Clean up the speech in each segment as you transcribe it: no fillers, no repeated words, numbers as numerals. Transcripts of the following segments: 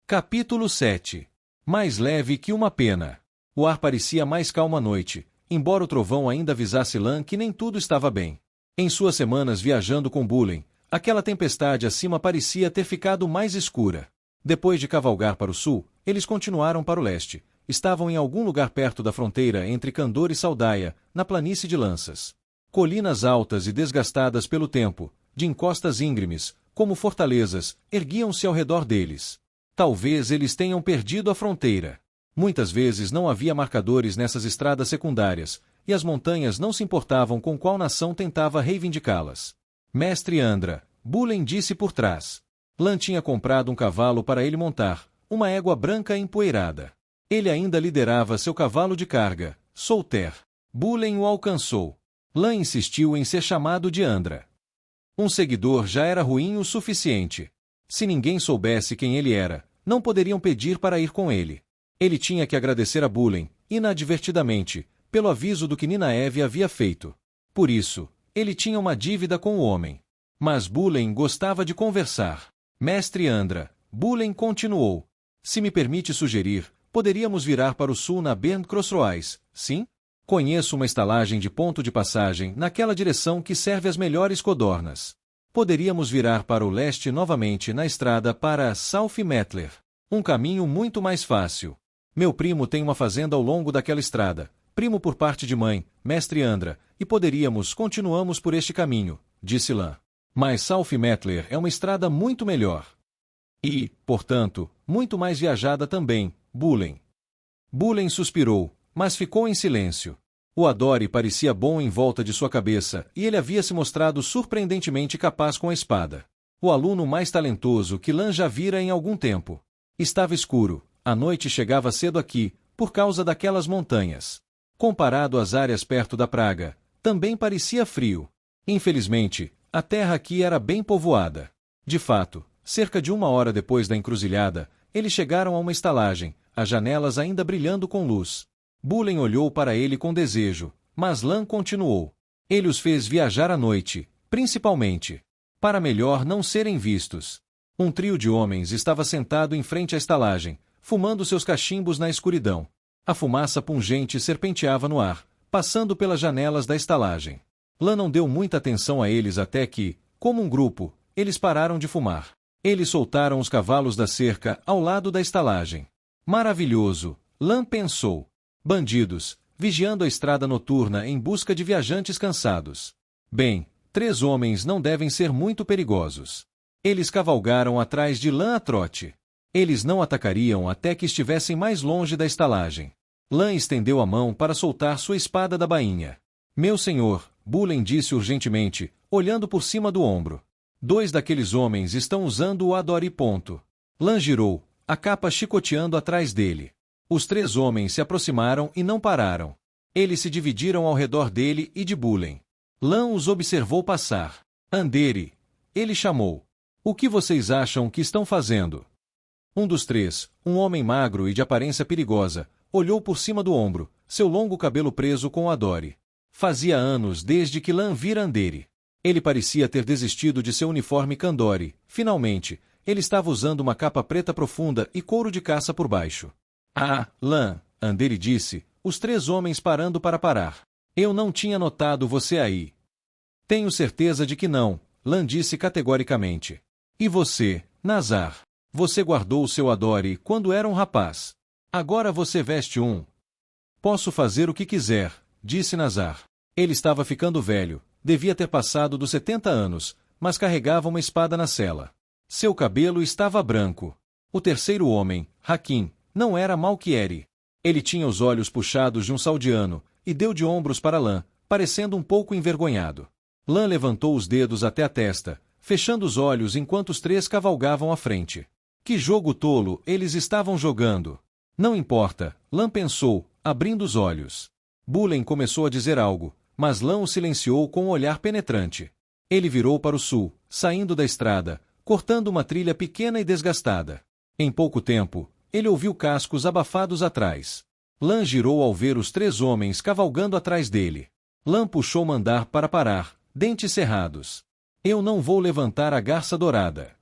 Capítulo 7. Mais leve que uma pena. O ar parecia mais calmo à noite, embora o trovão ainda avisasse Lan que nem tudo estava bem. Em suas semanas viajando com Bullen, aquela tempestade acima parecia ter ficado mais escura. Depois de cavalgar para o sul, eles continuaram para o leste. Estavam em algum lugar perto da fronteira entre Kandor e Saldaia, na planície de Lanças. Colinas altas e desgastadas pelo tempo, de encostas íngremes, como fortalezas, erguiam-se ao redor deles. Talvez eles tenham perdido a fronteira. Muitas vezes não havia marcadores nessas estradas secundárias, e as montanhas não se importavam com qual nação tentava reivindicá-las. Mestre Andra, Bullen disse por trás. Lan tinha comprado um cavalo para ele montar, uma égua branca empoeirada. Ele ainda liderava seu cavalo de carga, Solter. Bullen o alcançou. Lan insistiu em ser chamado de Andra. Um seguidor já era ruim o suficiente. Se ninguém soubesse quem ele era, não poderiam pedir para ir com ele. Ele tinha que agradecer a Bullen, inadvertidamente, pelo aviso do que Ninaeve havia feito. Por isso, ele tinha uma dívida com o homem. Mas Bullen gostava de conversar. Mestre Andra, Bullen continuou. Se me permite sugerir, poderíamos virar para o sul na Bernd Crossroads, sim? Conheço uma estalagem de ponto de passagem naquela direção que serve as melhores codornas. Poderíamos virar para o leste novamente na estrada para South Metler. Um caminho muito mais fácil. Meu primo tem uma fazenda ao longo daquela estrada, primo por parte de mãe, mestre Andra, e continuamos por este caminho, disse Lan. Mas South Metler é uma estrada muito melhor. E, portanto, muito mais viajada também, Bullen. Bullen suspirou, mas ficou em silêncio. O Adori parecia bom em volta de sua cabeça, e ele havia se mostrado surpreendentemente capaz com a espada. O aluno mais talentoso que Lan já vira em algum tempo. Estava escuro, a noite chegava cedo aqui, por causa daquelas montanhas. Comparado às áreas perto da praga, também parecia frio. Infelizmente, a terra aqui era bem povoada. De fato, cerca de 1 hora depois da encruzilhada, eles chegaram a uma estalagem, as janelas ainda brilhando com luz. Bullen olhou para ele com desejo, mas Lan continuou. Ele os fez viajar à noite, principalmente, para melhor não serem vistos. Um trio de homens estava sentado em frente à estalagem, fumando seus cachimbos na escuridão. A fumaça pungente serpenteava no ar, passando pelas janelas da estalagem. Lan não deu muita atenção a eles até que, como um grupo, eles pararam de fumar. Eles soltaram os cavalos da cerca ao lado da estalagem. Maravilhoso, Lan pensou. Bandidos, vigiando a estrada noturna em busca de viajantes cansados. Bem, 3 homens não devem ser muito perigosos. Eles cavalgaram atrás de Lan a trote. Eles não atacariam até que estivessem mais longe da estalagem. Lan estendeu a mão para soltar sua espada da bainha. Meu senhor, Bullen disse urgentemente, olhando por cima do ombro. 2 daqueles homens estão usando o Adori. Lan girou, a capa chicoteando atrás dele. Os 3 homens se aproximaram e não pararam. Eles se dividiram ao redor dele e de Bullen. Lan os observou passar. Andere, ele chamou. O que vocês acham que estão fazendo? Um dos 3, um homem magro e de aparência perigosa, olhou por cima do ombro, seu longo cabelo preso com o Adori. Fazia anos desde que Lan vira Andere. Ele parecia ter desistido de seu uniforme Kandori. Finalmente, ele estava usando uma capa preta profunda e couro de caça por baixo. Ah, Lan, Andere disse, os 3 homens parando para parar. Eu não tinha notado você aí. Tenho certeza de que não, Lan disse categoricamente. E você, Nazar? Você guardou o seu Adori quando era um rapaz. Agora você veste um. Posso fazer o que quiser, disse Nazar. Ele estava ficando velho, devia ter passado dos 70 anos, mas carregava uma espada na sela. Seu cabelo estava branco. O terceiro homem, Hakim, não era Malquieri. Ele tinha os olhos puxados de um saldiano, e deu de ombros para Lan, parecendo um pouco envergonhado. Lan levantou os dedos até a testa, fechando os olhos enquanto os 3 cavalgavam à frente. Que jogo tolo eles estavam jogando! Não importa, Lan pensou, abrindo os olhos. Bullen começou a dizer algo, mas Lan o silenciou com um olhar penetrante. Ele virou para o sul, saindo da estrada, cortando uma trilha pequena e desgastada. Em pouco tempo, ele ouviu cascos abafados atrás. Lan girou ao ver os 3 homens cavalgando atrás dele. Lan puxou mandar para parar, dentes cerrados. Eu não vou levantar a garça dourada.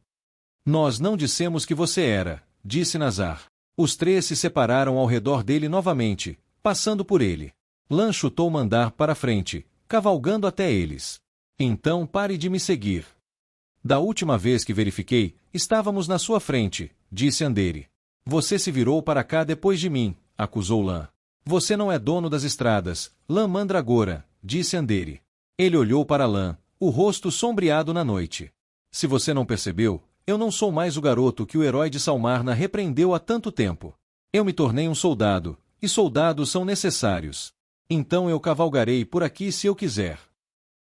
Nós não dissemos que você era, disse Nazar. Os três se separaram ao redor dele novamente, passando por ele. Lan chutou Mandar para frente, cavalgando até eles. Então pare de me seguir. Da última vez que verifiquei, estávamos na sua frente, disse Andere. Você se virou para cá depois de mim, acusou Lan. Você não é dono das estradas, Lan Mandragora, disse Andere. Ele olhou para Lan, o rosto sombreado na noite. Se você não percebeu, eu não sou mais o garoto que o herói de Salmarna repreendeu há tanto tempo. Eu me tornei um soldado, e soldados são necessários. Então eu cavalgarei por aqui se eu quiser.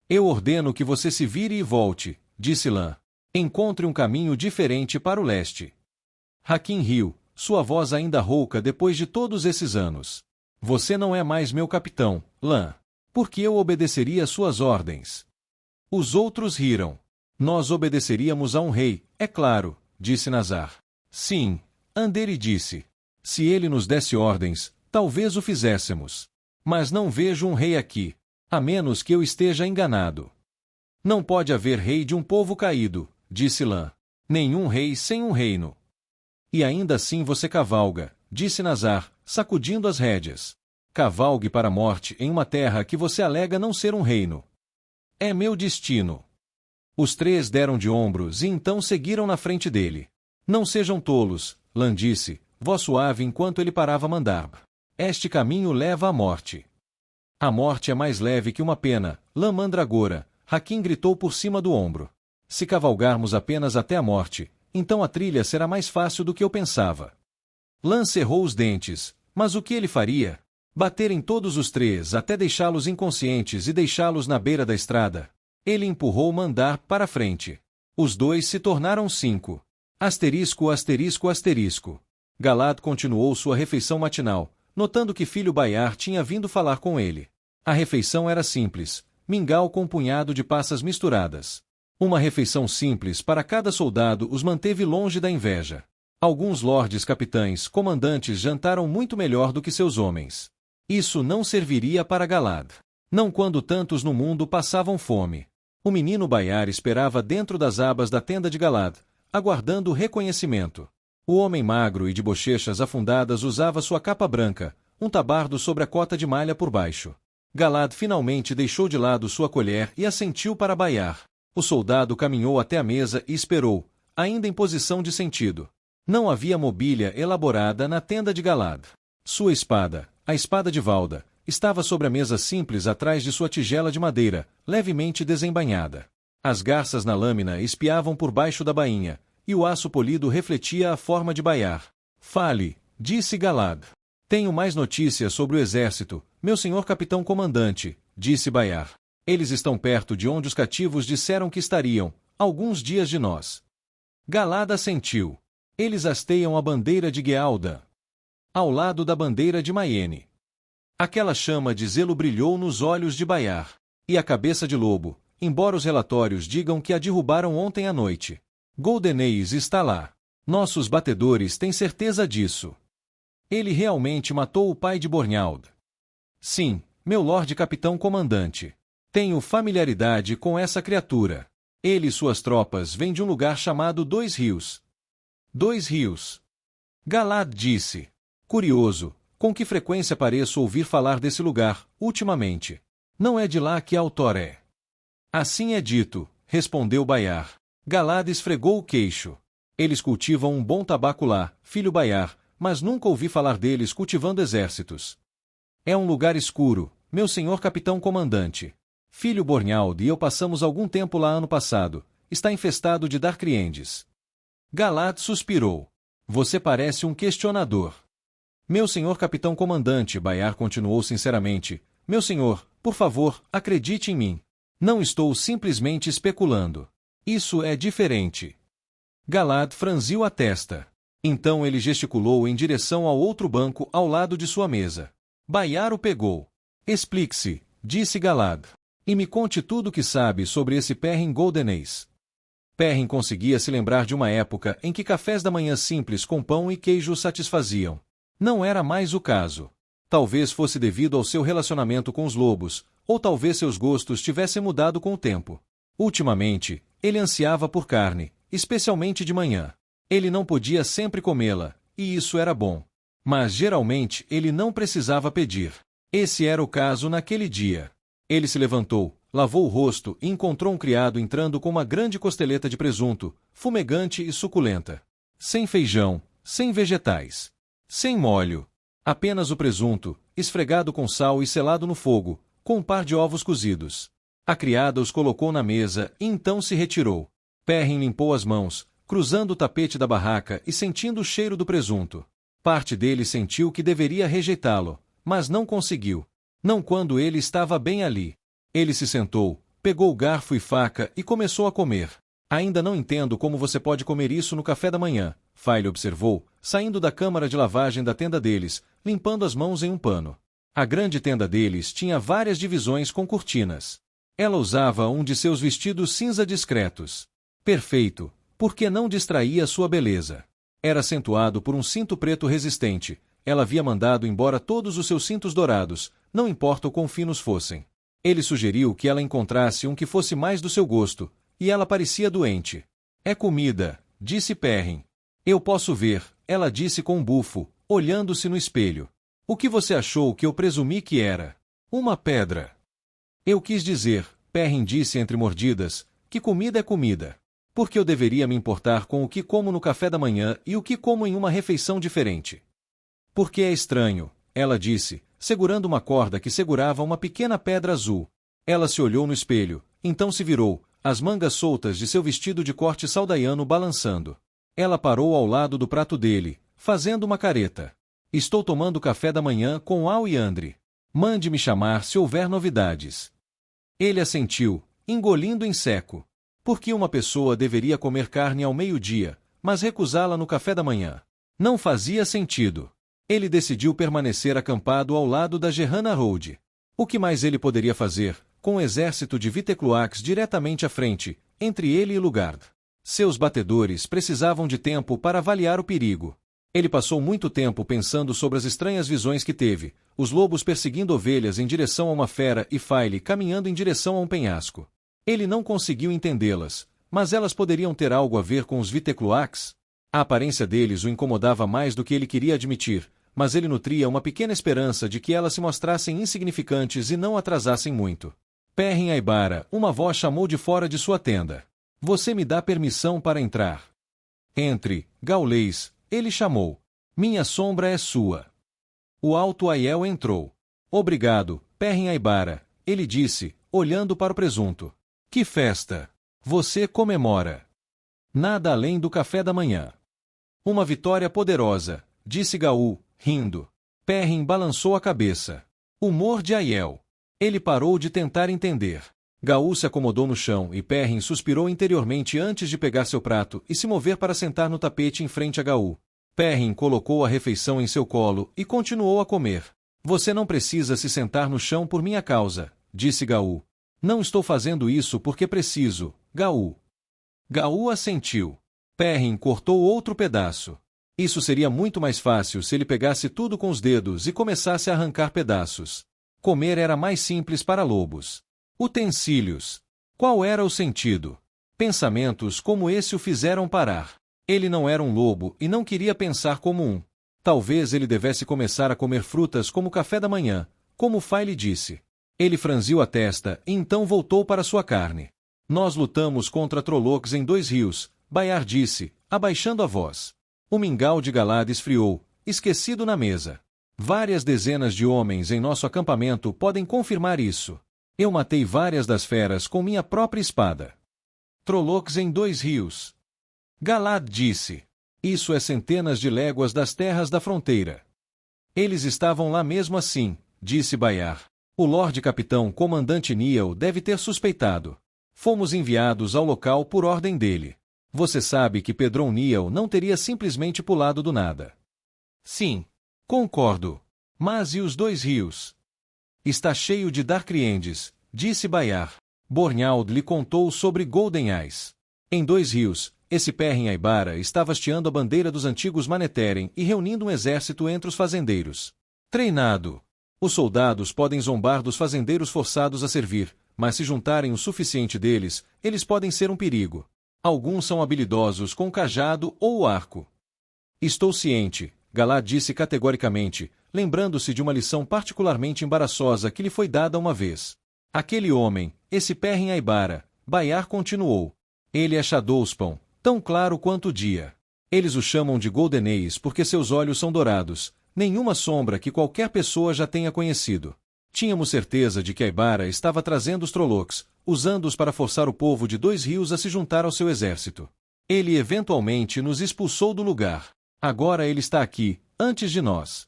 Eu ordeno que você se vire e volte, disse Lan. Encontre um caminho diferente para o leste. Hakim riu, sua voz ainda rouca depois de todos esses anos. Você não é mais meu capitão, Lan. Por que eu obedeceria suas ordens? Os outros riram. Nós obedeceríamos a um rei, é claro, disse Nazar. Sim, Andere disse. Se ele nos desse ordens, talvez o fizéssemos. Mas não vejo um rei aqui, a menos que eu esteja enganado. Não pode haver rei de um povo caído, disse Lan. Nenhum rei sem um reino. E ainda assim você cavalga, disse Nazar, sacudindo as rédeas. Cavalgue para a morte em uma terra que você alega não ser um reino. É meu destino. Os três deram de ombros e então seguiram na frente dele. Não sejam tolos, Lan disse, voz suave enquanto ele parava Mandar. Este caminho leva à morte. A morte é mais leve que uma pena, Lan Mandragora, Hakim gritou por cima do ombro. Se cavalgarmos apenas até a morte, então a trilha será mais fácil do que eu pensava. Lan cerrou os dentes, mas o que ele faria? Bater em todos os três até deixá-los inconscientes e deixá-los na beira da estrada. Ele empurrou Mandar para frente. Os dois se tornaram 5. Asterisco, asterisco, asterisco. Galad continuou sua refeição matinal, notando que filho Baiar tinha vindo falar com ele. A refeição era simples, mingau com um punhado de passas misturadas. Uma refeição simples para cada soldado os manteve longe da inveja. Alguns lordes capitães, comandantes jantaram muito melhor do que seus homens. Isso não serviria para Galad. Não quando tantos no mundo passavam fome. O menino Baiar esperava dentro das abas da tenda de Galad, aguardando o reconhecimento. O homem magro e de bochechas afundadas usava sua capa branca, um tabardo sobre a cota de malha por baixo. Galad finalmente deixou de lado sua colher e assentiu para Baiar. O soldado caminhou até a mesa e esperou, ainda em posição de sentido. Não havia mobília elaborada na tenda de Galad. Sua espada, a espada de Valda, estava sobre a mesa simples atrás de sua tigela de madeira, levemente desembainhada. As garças na lâmina espiavam por baixo da bainha, e o aço polido refletia a forma de Baiar. Fale, disse Galad. Tenho mais notícias sobre o exército, meu senhor capitão comandante, disse Baiar. Eles estão perto de onde os cativos disseram que estariam, alguns dias de nós. Galad assentiu. Eles hasteiam a bandeira de Guealda, ao lado da bandeira de Mayene. Aquela chama de zelo brilhou nos olhos de Baiar. E a cabeça de lobo, embora os relatórios digam que a derrubaram ontem à noite. Goldenês está lá. Nossos batedores têm certeza disso. Ele realmente matou o pai de Bornhald. Sim, meu lorde capitão comandante. Tenho familiaridade com essa criatura. Ele e suas tropas vêm de um lugar chamado Dois Rios. Dois Rios. Galad disse. Curioso, com que frequência pareço ouvir falar desse lugar, ultimamente. Não é de lá que Autor é. Assim é dito, respondeu Baiar. Galad esfregou o queixo. Eles cultivam um bom tabaco lá, filho Baiar, mas nunca ouvi falar deles cultivando exércitos. É um lugar escuro, meu senhor capitão comandante. Filho Bornhald e eu passamos algum tempo lá ano passado. Está infestado de Darkriendes. Galad suspirou. Você parece um questionador. Meu senhor capitão comandante, Baiar continuou sinceramente. Meu senhor, por favor, acredite em mim. Não estou simplesmente especulando. Isso é diferente. Galad franziu a testa. Então ele gesticulou em direção ao outro banco ao lado de sua mesa. Baiar o pegou. Explique-se, disse Galad. E me conte tudo o que sabe sobre esse Perrin Goldenês. Perrin conseguia se lembrar de uma época em que cafés da manhã simples com pão e queijo o satisfaziam. Não era mais o caso. Talvez fosse devido ao seu relacionamento com os lobos, ou talvez seus gostos tivessem mudado com o tempo. Ultimamente, ele ansiava por carne, especialmente de manhã. Ele não podia sempre comê-la, e isso era bom. Mas geralmente ele não precisava pedir. Esse era o caso naquele dia. Ele se levantou, lavou o rosto e encontrou um criado entrando com uma grande costeleta de presunto, fumegante e suculenta. Sem feijão, sem vegetais, sem molho. Apenas o presunto, esfregado com sal e selado no fogo, com um par de ovos cozidos. A criada os colocou na mesa e então se retirou. Perrin limpou as mãos, cruzando o tapete da barraca e sentindo o cheiro do presunto. Parte dele sentiu que deveria rejeitá-lo, mas não conseguiu. Não quando ele estava bem ali. Ele se sentou, pegou o garfo e faca e começou a comer. Ainda não entendo como você pode comer isso no café da manhã, File observou, saindo da câmara de lavagem da tenda deles, limpando as mãos em um pano. A grande tenda deles tinha várias divisões com cortinas. Ela usava um de seus vestidos cinza discretos. Perfeito, porque não distraía sua beleza. Era acentuado por um cinto preto resistente. Ela havia mandado embora todos os seus cintos dourados, não importa o quão finos fossem. Ele sugeriu que ela encontrasse um que fosse mais do seu gosto, e ela parecia doente. É comida, disse Perrin. Eu posso ver, ela disse com um bufo, olhando-se no espelho. O que você achou que eu presumi que era? Uma pedra. Eu quis dizer, Perrin disse entre mordidas, que comida é comida. Por que eu deveria me importar com o que como no café da manhã e o que como em uma refeição diferente? Porque é estranho, ela disse, segurando uma corda que segurava uma pequena pedra azul. Ela se olhou no espelho, então se virou, as mangas soltas de seu vestido de corte saldaiano balançando. Ela parou ao lado do prato dele, fazendo uma careta. Estou tomando café da manhã com Al e Andre. Mande-me chamar se houver novidades. Ele assentiu, engolindo em seco. Por que uma pessoa deveria comer carne ao meio-dia, mas recusá-la no café da manhã? Não fazia sentido. Ele decidiu permanecer acampado ao lado da Gerrana Road. O que mais ele poderia fazer, com um exército de Vitecluax diretamente à frente, entre ele e Lugard? Seus batedores precisavam de tempo para avaliar o perigo. Ele passou muito tempo pensando sobre as estranhas visões que teve, os lobos perseguindo ovelhas em direção a uma fera e File caminhando em direção a um penhasco. Ele não conseguiu entendê-las, mas elas poderiam ter algo a ver com os Vitecluax? A aparência deles o incomodava mais do que ele queria admitir, mas ele nutria uma pequena esperança de que elas se mostrassem insignificantes e não atrasassem muito. Perrin Aibara, uma voz chamou de fora de sua tenda. Você me dá permissão para entrar? Entre, Gaulês, ele chamou. Minha sombra é sua. O alto Aiel entrou. Obrigado, Perrin Aibara, ele disse, olhando para o presunto. Que festa! Você comemora. Nada além do café da manhã. Uma vitória poderosa, disse Gaul, rindo. Perrin balançou a cabeça. Humor de Aiel. Ele parou de tentar entender. Gaul se acomodou no chão e Perrin suspirou interiormente antes de pegar seu prato e se mover para sentar no tapete em frente a Gaul. Perrin colocou a refeição em seu colo e continuou a comer. Você não precisa se sentar no chão por minha causa, disse Gaul. Não estou fazendo isso porque preciso, Gaul. Gaul assentiu. Perrin cortou outro pedaço. Isso seria muito mais fácil se ele pegasse tudo com os dedos e começasse a arrancar pedaços. Comer era mais simples para lobos. Utensílios. Qual era o sentido? Pensamentos como esse o fizeram parar. Ele não era um lobo e não queria pensar como um. Talvez ele devesse começar a comer frutas como café da manhã, como File disse. Ele franziu a testa e então voltou para sua carne. Nós lutamos contra Trollocs em 2 rios, Bayard disse, abaixando a voz. O mingau de Galad esfriou, esquecido na mesa. Várias dezenas de homens em nosso acampamento podem confirmar isso. Eu matei várias das feras com minha própria espada. Trollocs em 2 rios. Galad disse. Isso é centenas de léguas das terras da fronteira. Eles estavam lá mesmo assim, disse Bayard. O Lorde Capitão Comandante Niel deve ter suspeitado. Fomos enviados ao local por ordem dele. Você sabe que Pedron Niel não teria simplesmente pulado do nada. Sim. Concordo. Mas e os 2 rios? Está cheio de Darkriendes, disse Bayard. Bornhald lhe contou sobre Golden Eyes. Em 2 rios, esse Perrin Aibara estava hasteando a bandeira dos antigos Manetheren e reunindo um exército entre os fazendeiros. Treinado. Os soldados podem zombar dos fazendeiros forçados a servir, mas se juntarem o suficiente deles, eles podem ser um perigo. Alguns são habilidosos com o cajado ou o arco. Estou ciente, Galad disse categoricamente, lembrando-se de uma lição particularmente embaraçosa que lhe foi dada uma vez. Aquele homem, esse Perrin Aybara, Bayar continuou. Ele é Shadowspawn, tão claro quanto o dia. Eles o chamam de Goldenês porque seus olhos são dourados, nenhuma sombra que qualquer pessoa já tenha conhecido. Tínhamos certeza de que Aybara estava trazendo os Trollocs, usando-os para forçar o povo de Dois Rios a se juntar ao seu exército. Ele eventualmente nos expulsou do lugar. Agora ele está aqui, antes de nós.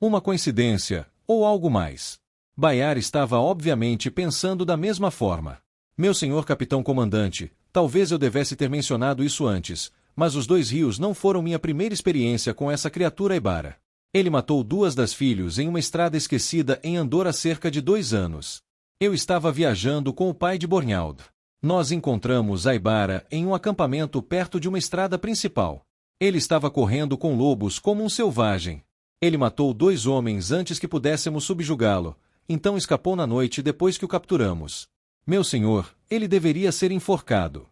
Uma coincidência, ou algo mais? Bayar estava obviamente pensando da mesma forma. Meu senhor capitão comandante, talvez eu devesse ter mencionado isso antes, mas os Dois Rios não foram minha primeira experiência com essa criatura Aybara. Ele matou 2 das filhas em uma estrada esquecida em Andor há cerca de 2 anos. Eu estava viajando com o pai de Bornhald. Nós encontramos Aybara em um acampamento perto de uma estrada principal. Ele estava correndo com lobos como um selvagem. Ele matou 2 homens antes que pudéssemos subjugá-lo, então escapou na noite depois que o capturamos. Meu senhor, ele deveria ser enforcado.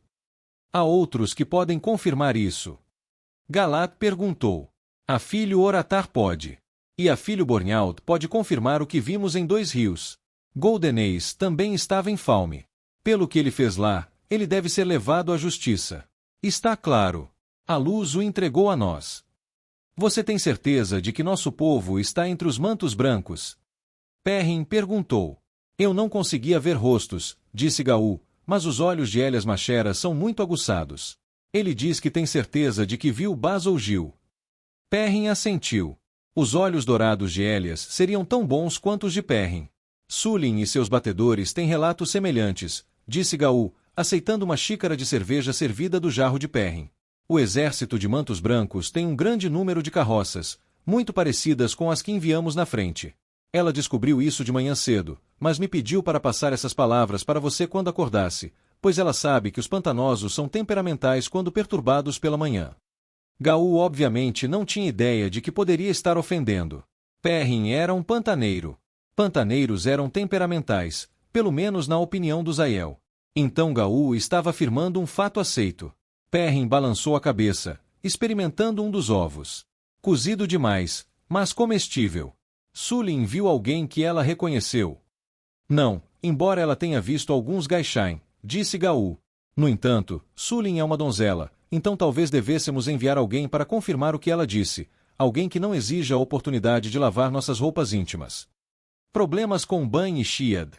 Há outros que podem confirmar isso. Galad perguntou. A filho Oratar pode. E a filho Bornhald pode confirmar o que vimos em Dois Rios. Goldenês também estava em Falme. Pelo que ele fez lá, ele deve ser levado à justiça. Está claro. A luz o entregou a nós. Você tem certeza de que nosso povo está entre os mantos brancos? Perrin perguntou. Eu não conseguia ver rostos, disse Gaul, mas os olhos de Elias Machera são muito aguçados. Ele diz que tem certeza de que viu Baz ou Gil. Perrin assentiu. Os olhos dourados de Elias seriam tão bons quanto os de Perrin. Sulin e seus batedores têm relatos semelhantes, disse Gaul, aceitando uma xícara de cerveja servida do jarro de Perrin. O exército de mantos brancos tem um grande número de carroças, muito parecidas com as que enviamos na frente. Ela descobriu isso de manhã cedo, mas me pediu para passar essas palavras para você quando acordasse, pois ela sabe que os pantanosos são temperamentais quando perturbados pela manhã. Gaul obviamente não tinha ideia de que poderia estar ofendendo. Perrin era um pantaneiro. Pantaneiros eram temperamentais, pelo menos na opinião do Zael. Então Gaul estava afirmando um fato aceito. Perrin balançou a cabeça, experimentando um dos ovos. Cozido demais, mas comestível. Sulin viu alguém que ela reconheceu. Não, embora ela tenha visto alguns Gaishain, disse Gaul. No entanto, Sulin é uma donzela, então talvez devêssemos enviar alguém para confirmar o que ela disse, alguém que não exija a oportunidade de lavar nossas roupas íntimas. Problemas com Ban e Shiad?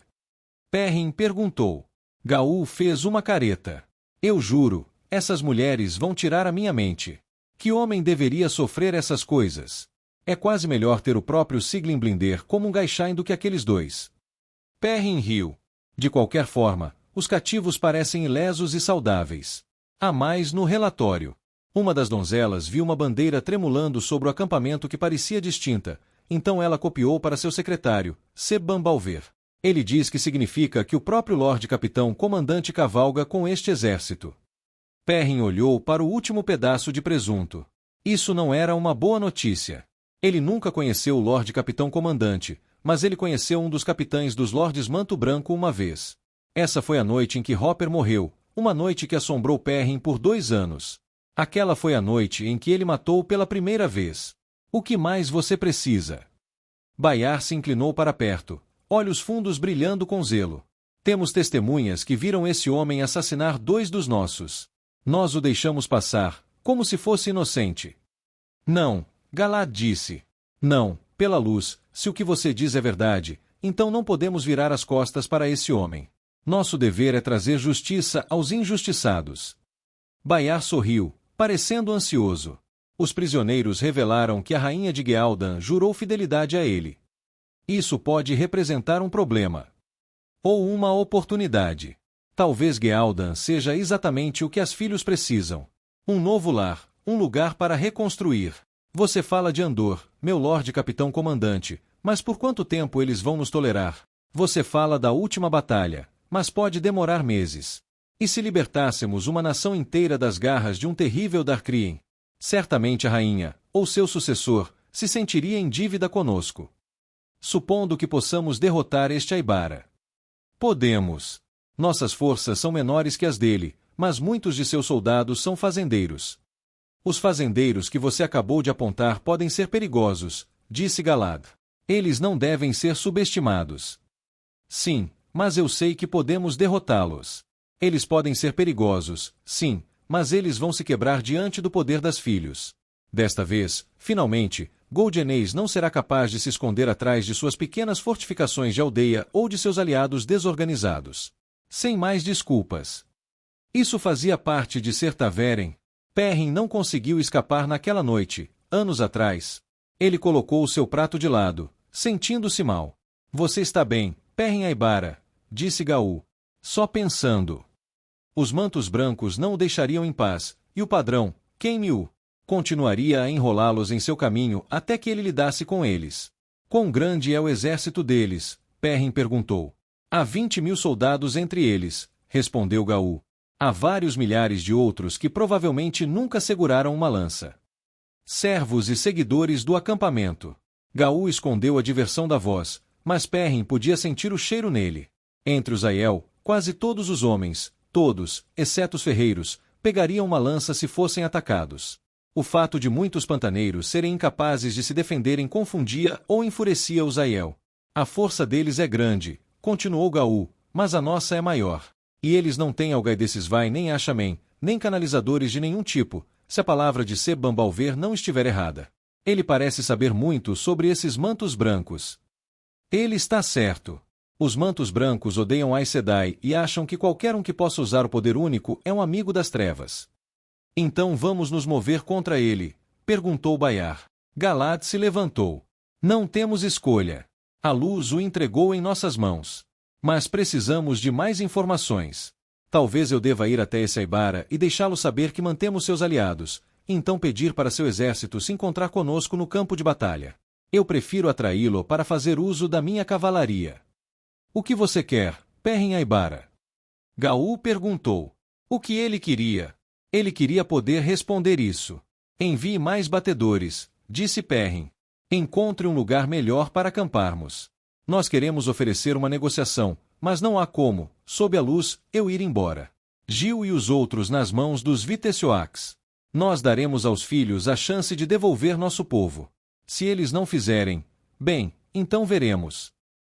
Perrin perguntou. Gaul fez uma careta. Eu juro, essas mulheres vão tirar a minha mente. Que homem deveria sofrer essas coisas? É quase melhor ter o próprio Siglin Blinder como um Gaishain do que aqueles 2. Perrin riu. De qualquer forma, os cativos parecem ilesos e saudáveis. Há mais no relatório. Uma das donzelas viu uma bandeira tremulando sobre o acampamento que parecia distinta, então ela copiou para seu secretário, Sebban Balver. Ele diz que significa que o próprio Lorde Capitão Comandante cavalga com este exército. Perrin olhou para o último pedaço de presunto. Isso não era uma boa notícia. Ele nunca conheceu o Lorde Capitão Comandante, mas ele conheceu um dos capitães dos Lordes Manto Branco uma vez. Essa foi a noite em que Hopper morreu, uma noite que assombrou Perrin por 2 anos. Aquela foi a noite em que ele matou pela primeira vez. O que mais você precisa? Bayar se inclinou para perto, olhos fundos brilhando com zelo. Temos testemunhas que viram esse homem assassinar 2 dos nossos. Nós o deixamos passar, como se fosse inocente. Não, Galad disse. Não, pela luz, se o que você diz é verdade, então não podemos virar as costas para esse homem. Nosso dever é trazer justiça aos injustiçados. Bayar sorriu, parecendo ansioso. Os prisioneiros revelaram que a rainha de Gealdan jurou fidelidade a ele. Isso pode representar um problema. Ou uma oportunidade. Talvez Gealdan seja exatamente o que as filhos precisam. Um novo lar, um lugar para reconstruir. Você fala de Andor, meu Lorde Capitão Comandante, mas por quanto tempo eles vão nos tolerar? Você fala da última batalha, mas pode demorar meses. E se libertássemos uma nação inteira das garras de um terrível Darkrien? Certamente a rainha, ou seu sucessor, se sentiria em dívida conosco. Supondo que possamos derrotar este Aybara. Podemos. Nossas forças são menores que as dele, mas muitos de seus soldados são fazendeiros. Os fazendeiros que você acabou de apontar podem ser perigosos, disse Galad. Eles não devem ser subestimados. Sim, mas eu sei que podemos derrotá-los. Eles podem ser perigosos, sim, mas eles vão se quebrar diante do poder das filhos. Desta vez, finalmente, Goldenês não será capaz de se esconder atrás de suas pequenas fortificações de aldeia ou de seus aliados desorganizados. Sem mais desculpas. Isso fazia parte de ser Taveren. Perrin não conseguiu escapar naquela noite, anos atrás. Ele colocou o seu prato de lado, sentindo-se mal. Você está bem, Perrin Aybara, disse Gaul. Só pensando. Os mantos brancos não o deixariam em paz, e o padrão, Queime-o, continuaria a enrolá-los em seu caminho até que ele lidasse com eles. Quão grande é o exército deles? Perrin perguntou. Há 20.000 soldados entre eles, respondeu Gaul. Há vários milhares de outros que provavelmente nunca seguraram uma lança. Servos e seguidores do acampamento. Gaul escondeu a diversão da voz, mas Perrin podia sentir o cheiro nele. Entre os Aiel, quase todos os homens, todos, exceto os ferreiros, pegariam uma lança se fossem atacados. O fato de muitos pantaneiros serem incapazes de se defenderem confundia ou enfurecia os Aiel. A força deles é grande, continuou Gaul, mas a nossa é maior. E eles não têm Algaidesisvai nem Ashamen, nem canalizadores de nenhum tipo, se a palavra de Sebambalver não estiver errada. Ele parece saber muito sobre esses mantos brancos. Ele está certo. Os mantos brancos odeiam Aes Sedai e acham que qualquer um que possa usar o poder único é um amigo das trevas. Então vamos nos mover contra ele, perguntou Bayar. Galad se levantou. Não temos escolha. A luz o entregou em nossas mãos. Mas precisamos de mais informações. Talvez eu deva ir até esse Aybara e deixá-lo saber que mantemos seus aliados, então pedir para seu exército se encontrar conosco no campo de batalha. Eu prefiro atraí-lo para fazer uso da minha cavalaria. O que você quer, Perrin Aybara? Gaul perguntou. O que ele queria? Ele queria poder responder isso. Envie mais batedores, disse Perrin. Encontre um lugar melhor para acamparmos. Nós queremos oferecer uma negociação, mas não há como, sob a luz, eu ir embora. Gil e os outros nas mãos dos Vitecioax. Nós daremos aos filhos a chance de devolver nosso povo. Se eles não fizerem, bem, então veremos.